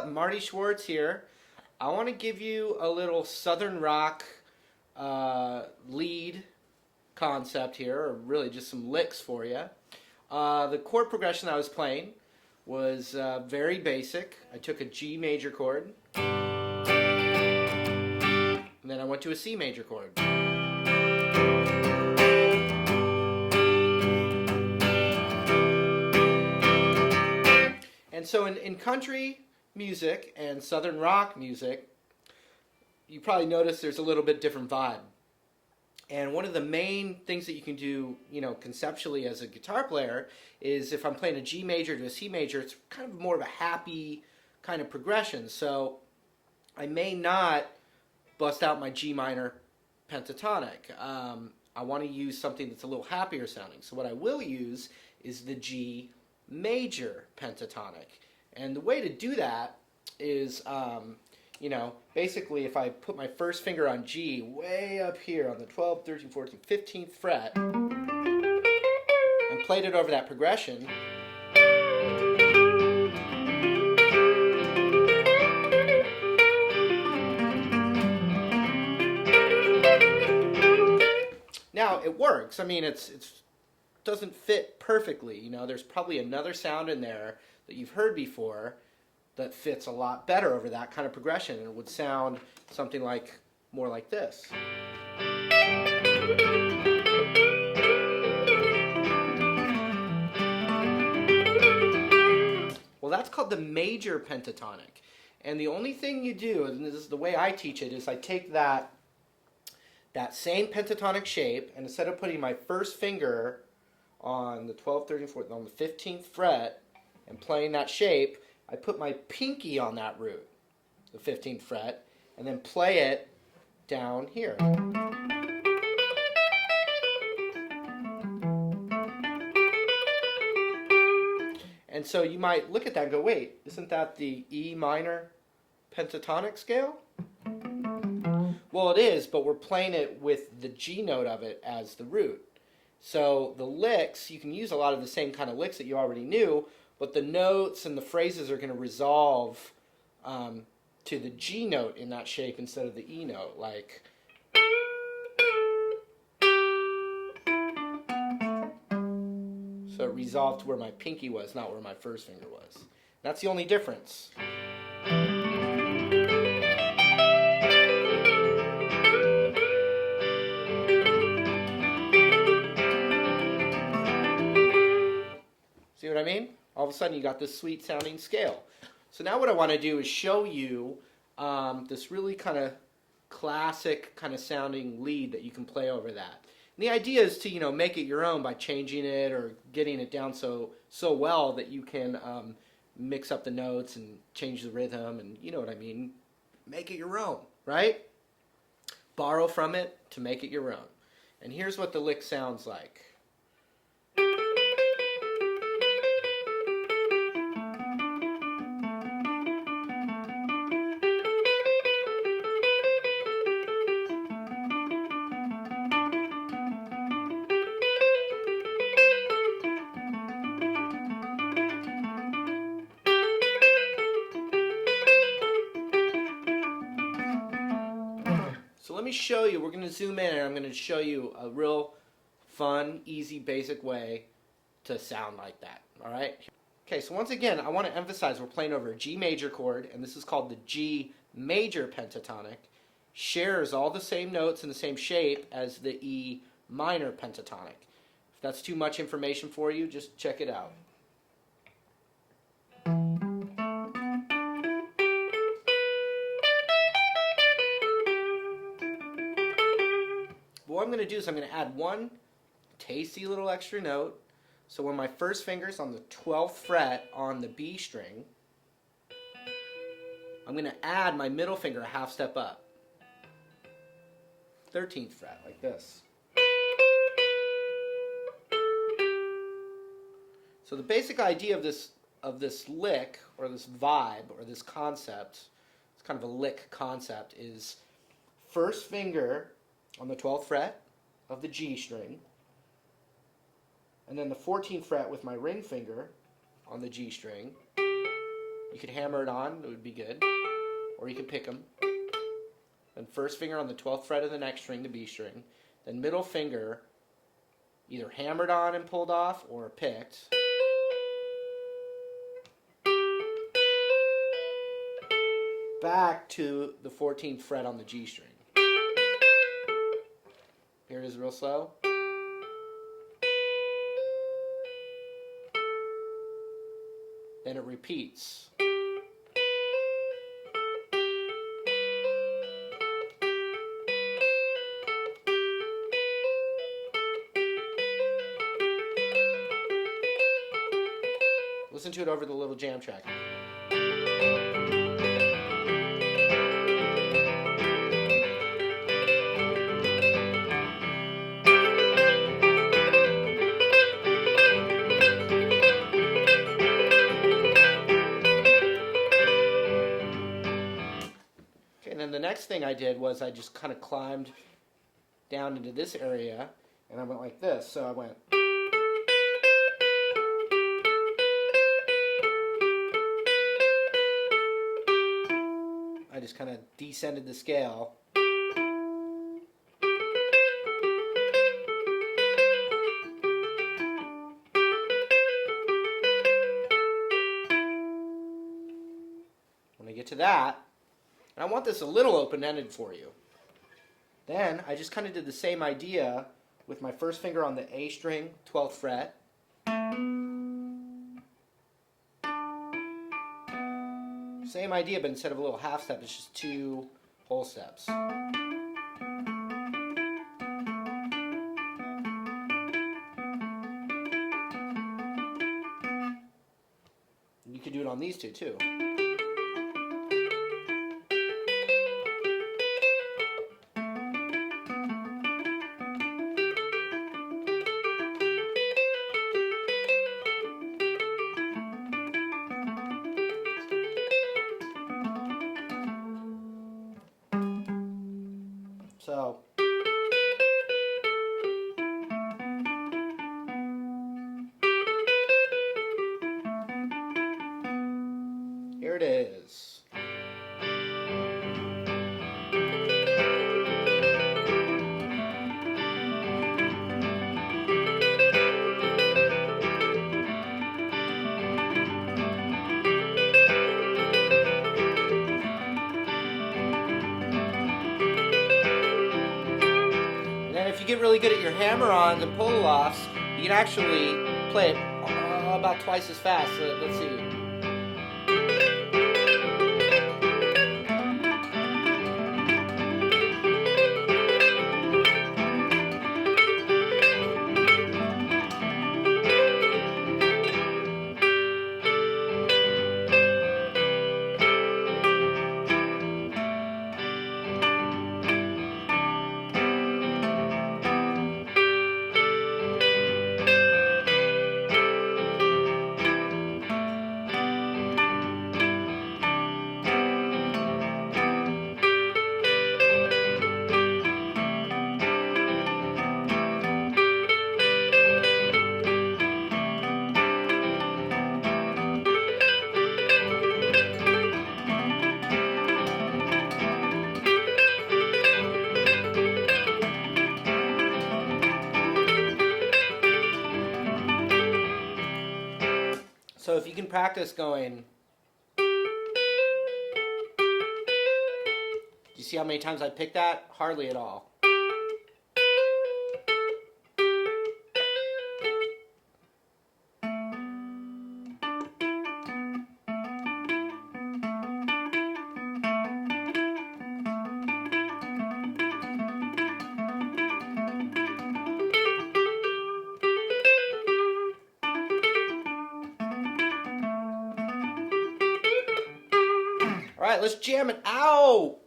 up? Marty Schwartz here. I want to give you a little Southern rock lead concept here, or really just some licks for you. The chord progression I was playing was very basic. I took a G major chord, and then I went to a C major chord. And so in country music and Southern rock music, you probably notice there's a little bit different vibe. And one of the main things that you can do, conceptually as a guitar player is if I'm playing a G major to a C major, it's kind of more of a happy kind of progression. So I may not bust out my G minor pentatonic. I want to use something that's a little happier sounding. So what I will use is the G major pentatonic. And the way to do that is, basically if I put my first finger on G way up here on the 12th, 13th, 14th, 15th fret and played it over that progression, now it works. I mean, it doesn't fit perfectly. There's probably another sound in there that you've heard before that fits a lot better over that kind of progression, and it would sound something like more like this. Well, that's called the major pentatonic. And the only thing you do, and this is the way I teach it, is I take that same pentatonic shape, and instead of putting my first finger on the 12th, 13th, 14th, on the 15th fret and playing that shape, I put my pinky on that root, the 15th fret, and then play it down here. And so you might look at that and go, wait, isn't that the E minor pentatonic scale? Well, it is, but we're playing it with the G note of it as the root. So the licks, you can use a lot of the same kind of licks that you already knew, but the notes and the phrases are going to resolve to the G note in that shape instead of the E note, like. So it resolved to where my pinky was, not where my first finger was. That's the only difference. See what I mean? All of a sudden you got this sweet sounding scale. So now what I want to do is show you this really kind of classic kind of sounding lead that you can play over that. And the idea is to make it your own by changing it or getting it down so well that you can mix up the notes and change the rhythm, and you know what I mean. Make it your own, right? Borrow from it to make it your own. And here's what the lick sounds like. So let me show you, we're going to zoom in and I'm going to show you a real fun, easy, basic way to sound like that, alright? Okay, so once again, I want to emphasize we're playing over a G major chord, and this is called the G major pentatonic. Shares all the same notes in the same shape as the E minor pentatonic. If that's too much information for you, just check it out. What I'm going to do is I'm going to add one tasty little extra note. So when my first finger's on the 12th fret on the B string, I'm going to add my middle finger a half step up. 13th fret, like this. So the basic idea of this lick, or this vibe, or this concept, it's kind of a lick concept, is first finger on the 12th fret of the G string, and then the 14th fret with my ring finger on the G string, You could hammer it on, it would be good. Or you could pick them. Then first finger on the 12th fret of the next string, the B string. Then middle finger either hammered on and pulled off or picked. Back to the 14th fret on the G string. Here it is real slow. Then it repeats. Listen to it over the little jam track. Okay, and then the next thing I did was I just kind of climbed down into this area, and I went like this. So I went. I just kind of descended the scale. When I get to that, and I want this a little open-ended for you. Then I just kind of did the same idea with my first finger on the A string, 12th fret. Same idea, but instead of a little half step, it's just 2 whole steps. You could do it on these two too. So, here it is. If you get really good at your hammer-ons and pull-offs, you can actually play it about twice as fast. So let's see. So if you can practice going, do you see how many times I picked that? Hardly at all. All right, let's jam it out.